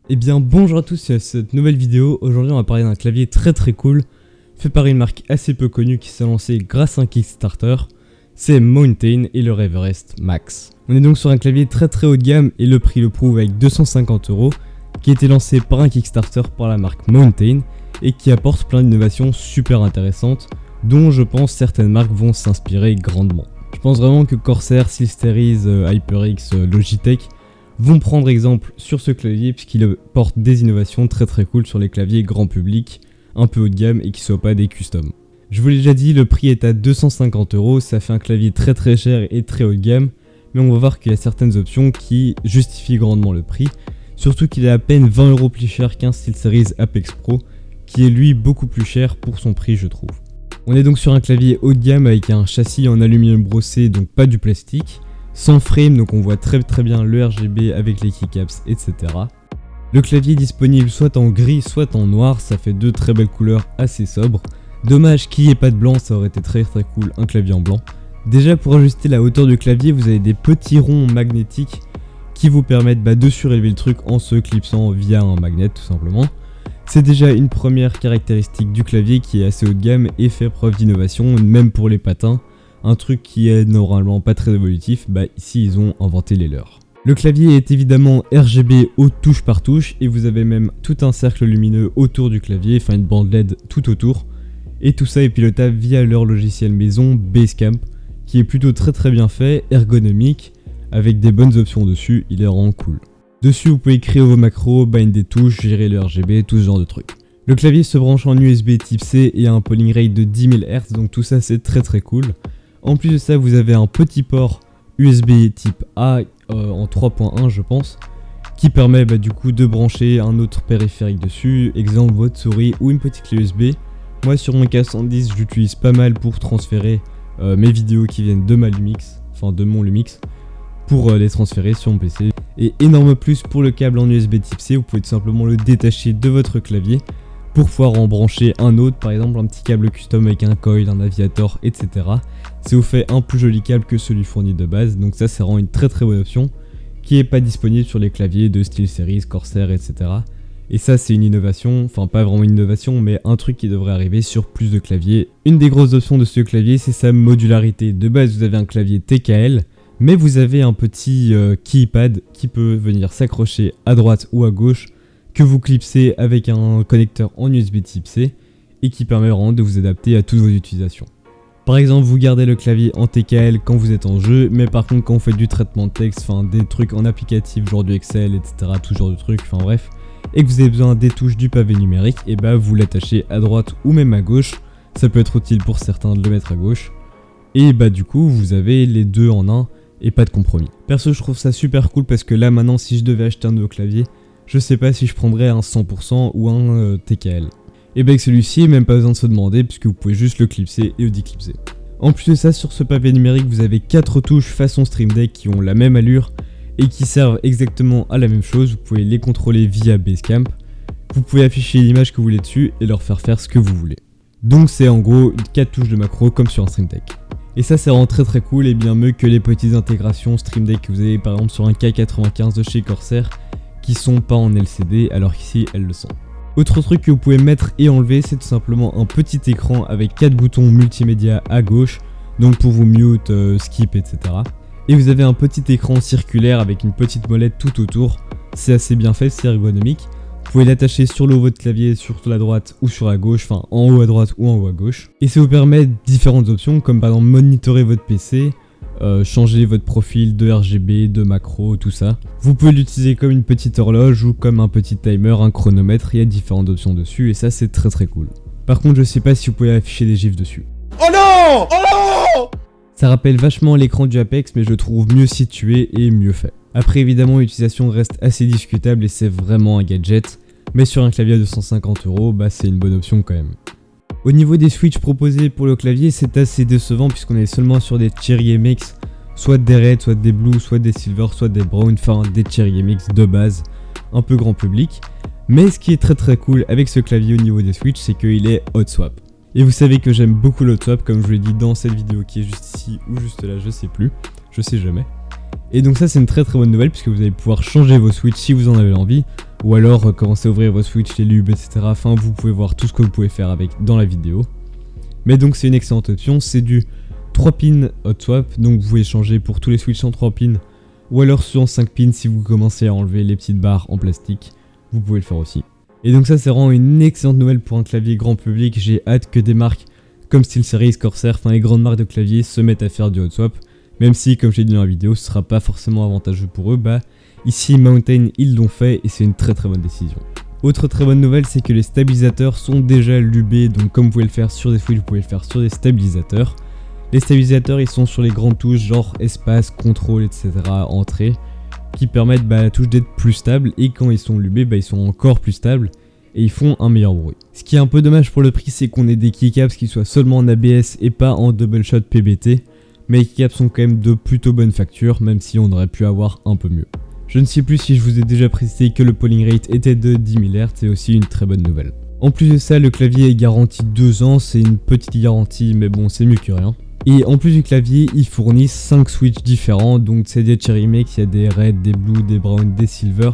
Eh bien bonjour à tous, c'est cette nouvelle vidéo. Aujourd'hui on va parler d'un clavier très cool, fait par une marque assez peu connue qui s'est lancée grâce à un Kickstarter. C'est Mountain et le Everest Max. On est donc sur un clavier très haut de gamme et le prix le prouve avec 250 €, qui a été lancé par un Kickstarter par la marque Mountain et qui apporte plein d'innovations super intéressantes dont je pense certaines marques vont s'inspirer grandement. Je pense vraiment que Corsair, SteelSeries, HyperX, Logitech vont prendre exemple sur ce clavier puisqu'il apporte des innovations très cool sur les claviers grand public, un peu haut de gamme et qui ne soient pas des customs. Je vous l'ai déjà dit, le prix est à 250 €, ça fait un clavier très cher et très haut de gamme, mais on va voir qu'il y a certaines options qui justifient grandement le prix, surtout qu'il est à peine 20 € plus cher qu'un SteelSeries Apex Pro, qui est lui beaucoup plus cher pour son prix je trouve. On est donc sur un clavier haut de gamme avec un châssis en aluminium brossé, donc pas du plastique, sans frame, donc on voit très bien le RGB avec les keycaps, etc. Le clavier est disponible soit en gris, soit en noir, ça fait deux très belles couleurs assez sobres. Dommage qu'il n'y ait pas de blanc, ça aurait été très cool un clavier en blanc. Déjà pour ajuster la hauteur du clavier, vous avez des petits ronds magnétiques qui vous permettent de surélever le truc en se clipsant via un magnet tout simplement. C'est déjà une première caractéristique du clavier qui est assez haut de gamme et fait preuve d'innovation, même pour les patins. Un truc qui est normalement pas très évolutif, ici ils ont inventé les leurs. Le clavier est évidemment RGB haute touche par touche et vous avez même tout un cercle lumineux autour du clavier, enfin une bande LED tout autour. Et tout ça est pilotable via leur logiciel maison Basecamp, qui est plutôt très bien fait, ergonomique, avec des bonnes options dessus, il est vraiment cool. Dessus vous pouvez créer vos macros, bind des touches, gérer le RGB, tout ce genre de trucs. Le clavier se branche en USB type C et a un polling rate de 10 000 Hz, donc tout ça c'est très cool. En plus de ça, vous avez un petit port USB type A en 3.1 je pense, qui permet du coup de brancher un autre périphérique dessus, exemple votre souris ou une petite clé USB. Moi sur mon K110 j'utilise pas mal pour transférer mes vidéos qui viennent de ma Lumix, enfin de mon Lumix, pour les transférer sur mon PC. Et énorme plus pour le câble en USB type C, vous pouvez tout simplement le détacher de votre clavier pour pouvoir en brancher un autre, par exemple un petit câble custom avec un coil, un aviator, etc. Ça vous fait un plus joli câble que celui fourni de base, donc ça rend une très bonne option qui n'est pas disponible sur les claviers de SteelSeries, Corsair, etc. Et ça c'est une innovation, enfin pas vraiment une innovation, mais un truc qui devrait arriver sur plus de claviers. Une des grosses options de ce clavier c'est sa modularité. De base vous avez un clavier TKL, mais vous avez un petit keypad qui peut venir s'accrocher à droite ou à gauche, que vous clipsez avec un connecteur en USB type C et qui permet vraiment de vous adapter à toutes vos utilisations. Par exemple, vous gardez le clavier en TKL quand vous êtes en jeu, mais par contre quand vous faites du traitement de texte, enfin des trucs en applicatif genre du Excel, etc., tout genre de trucs, enfin bref, et que vous avez besoin des touches du pavé numérique, et vous l'attachez à droite ou même à gauche. Ça peut être utile pour certains de le mettre à gauche, et du coup vous avez les deux en un et pas de compromis. Perso je trouve ça super cool parce que là maintenant si je devais acheter un nouveau clavier, je sais pas si je prendrais un 100% ou un TKL. Et avec celui-ci, même pas besoin de se demander puisque vous pouvez juste le clipser et le déclipser. En plus de ça, sur ce pavé numérique, vous avez 4 touches façon Stream Deck qui ont la même allure et qui servent exactement à la même chose. Vous pouvez les contrôler via Basecamp. Vous pouvez afficher l'image que vous voulez dessus et leur faire ce que vous voulez. Donc c'est en gros 4 touches de macro comme sur un Stream Deck. Et ça c'est vraiment très cool et bien mieux que les petites intégrations Stream Deck que vous avez par exemple sur un K95 de chez Corsair, qui sont pas en LCD alors qu'ici elles le sont. Autre truc que vous pouvez mettre et enlever, c'est tout simplement un petit écran avec 4 boutons multimédia à gauche, donc pour vous mute, skip, etc. Et vous avez un petit écran circulaire avec une petite molette tout autour, c'est assez bien fait, c'est ergonomique. Vous pouvez l'attacher sur le haut de votre clavier, sur la droite ou sur la gauche, enfin en haut à droite ou en haut à gauche. Et ça vous permet différentes options comme par exemple monitorer votre PC, changer votre profil de RGB, de macro, tout ça. Vous pouvez l'utiliser comme une petite horloge ou comme un petit timer, un chronomètre, il y a différentes options dessus et ça c'est très cool. Par contre je sais pas si vous pouvez afficher des gifs dessus. Oh non! Oh non! Ça rappelle vachement l'écran du Apex mais je le trouve mieux situé et mieux fait. Après évidemment l'utilisation reste assez discutable et c'est vraiment un gadget, mais sur un clavier à 250 €, c'est une bonne option quand même. Au niveau des switches proposés pour le clavier, c'est assez décevant puisqu'on est seulement sur des Cherry MX, soit des Red, soit des Blue, soit des Silver, soit des Brown, enfin des Cherry MX de base, un peu grand public. Mais ce qui est très cool avec ce clavier au niveau des switches, c'est qu'il est hot swap. Et vous savez que j'aime beaucoup le hot swap, comme je vous l'ai dit dans cette vidéo qui est juste ici ou juste là, je sais plus, je sais jamais. Et donc ça c'est une très bonne nouvelle puisque vous allez pouvoir changer vos switches si vous en avez envie, ou alors commencer à ouvrir vos switches, les lubes, etc. Enfin vous pouvez voir tout ce que vous pouvez faire avec dans la vidéo. Mais donc c'est une excellente option, c'est du 3 pins hot swap, donc vous pouvez changer pour tous les switches en 3 pins, ou alors sur 5 pins si vous commencez à enlever les petites barres en plastique, vous pouvez le faire aussi. Et donc ça c'est vraiment une excellente nouvelle pour un clavier grand public, j'ai hâte que des marques comme SteelSeries, Corsair, enfin les grandes marques de clavier se mettent à faire du hot swap, même si comme j'ai dit dans la vidéo ce sera pas forcément avantageux pour eux, bah ici Mountain ils l'ont fait et c'est une très bonne décision. Autre très bonne nouvelle, c'est que les stabilisateurs sont déjà lubés, donc comme vous pouvez le faire sur des switches, vous pouvez le faire sur des stabilisateurs. Les stabilisateurs ils sont sur les grandes touches genre espace, contrôle, etc. entrée, qui permettent la touche d'être plus stable, et quand ils sont lubés, ils sont encore plus stables et ils font un meilleur bruit. Ce qui est un peu dommage pour le prix, c'est qu'on ait des keycaps qui soient seulement en ABS et pas en double shot PBT, mais les keycaps sont quand même de plutôt bonne facture, même si on aurait pu avoir un peu mieux. Je ne sais plus si je vous ai déjà précisé que le polling rate était de 10 000 Hz, c'est aussi une très bonne nouvelle. En plus de ça, le clavier est garanti 2 ans, c'est une petite garantie, mais bon, c'est mieux que rien. Et en plus du clavier, ils fournissent 5 switches différents, donc c'est des Cherry Mix, il y a des Red, des Blue, des Brown, des Silver,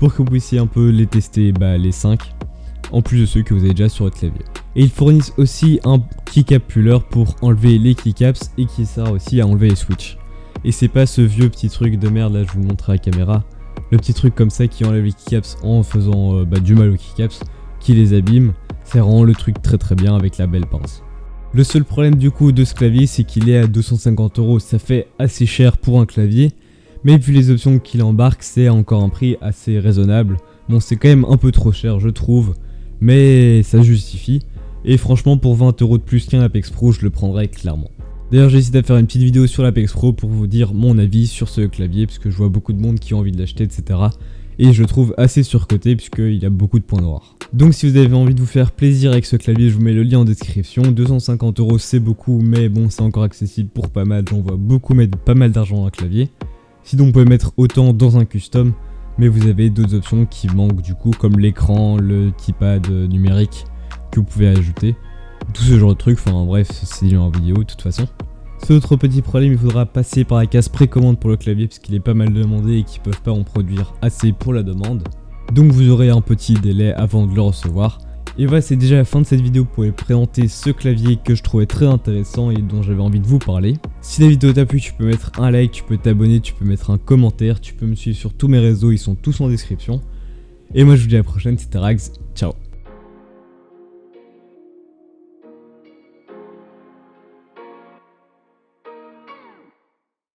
pour que vous puissiez un peu les tester, les 5, en plus de ceux que vous avez déjà sur votre clavier. Et ils fournissent aussi un keycap puller pour enlever les keycaps et qui sert aussi à enlever les switches. Et c'est pas ce vieux petit truc de merde, là je vous le montre à la caméra, le petit truc comme ça qui enlève les keycaps en faisant du mal aux keycaps, qui les abîme, ça rend le truc très bien avec la belle pince. Le seul problème du coup de ce clavier, c'est qu'il est à 250 €, ça fait assez cher pour un clavier, mais vu les options qu'il embarque, c'est encore un prix assez raisonnable. Bon, c'est quand même un peu trop cher je trouve, mais ça justifie, et franchement pour 20 € de plus qu'un Apex Pro, je le prendrais clairement. D'ailleurs j'ai décidé de faire une petite vidéo sur l'Apex Pro pour vous dire mon avis sur ce clavier, puisque je vois beaucoup de monde qui ont envie de l'acheter, etc. Et je le trouve assez surcoté puisqu'il y a beaucoup de points noirs. Donc si vous avez envie de vous faire plaisir avec ce clavier, je vous mets le lien en description. 250 € c'est beaucoup, mais bon c'est encore accessible pour pas mal, j'en vois beaucoup mettre pas mal d'argent dans un clavier. Sinon vous pouvez mettre autant dans un custom, mais vous avez d'autres options qui manquent du coup, comme l'écran, le keypad numérique que vous pouvez ajouter. Tout ce genre de trucs, enfin bref, c'est en vidéo de toute façon. Ce autre petit problème, il faudra passer par la case précommande pour le clavier puisqu'il est pas mal demandé et qu'ils peuvent pas en produire assez pour la demande. Donc vous aurez un petit délai avant de le recevoir. Et voilà, c'est déjà la fin de cette vidéo pour vous présenter ce clavier que je trouvais très intéressant et dont j'avais envie de vous parler. Si la vidéo t'a plu, tu peux mettre un like, tu peux t'abonner, tu peux mettre un commentaire, tu peux me suivre sur tous mes réseaux, ils sont tous en description. Et moi je vous dis à la prochaine, c'était Rags, ciao.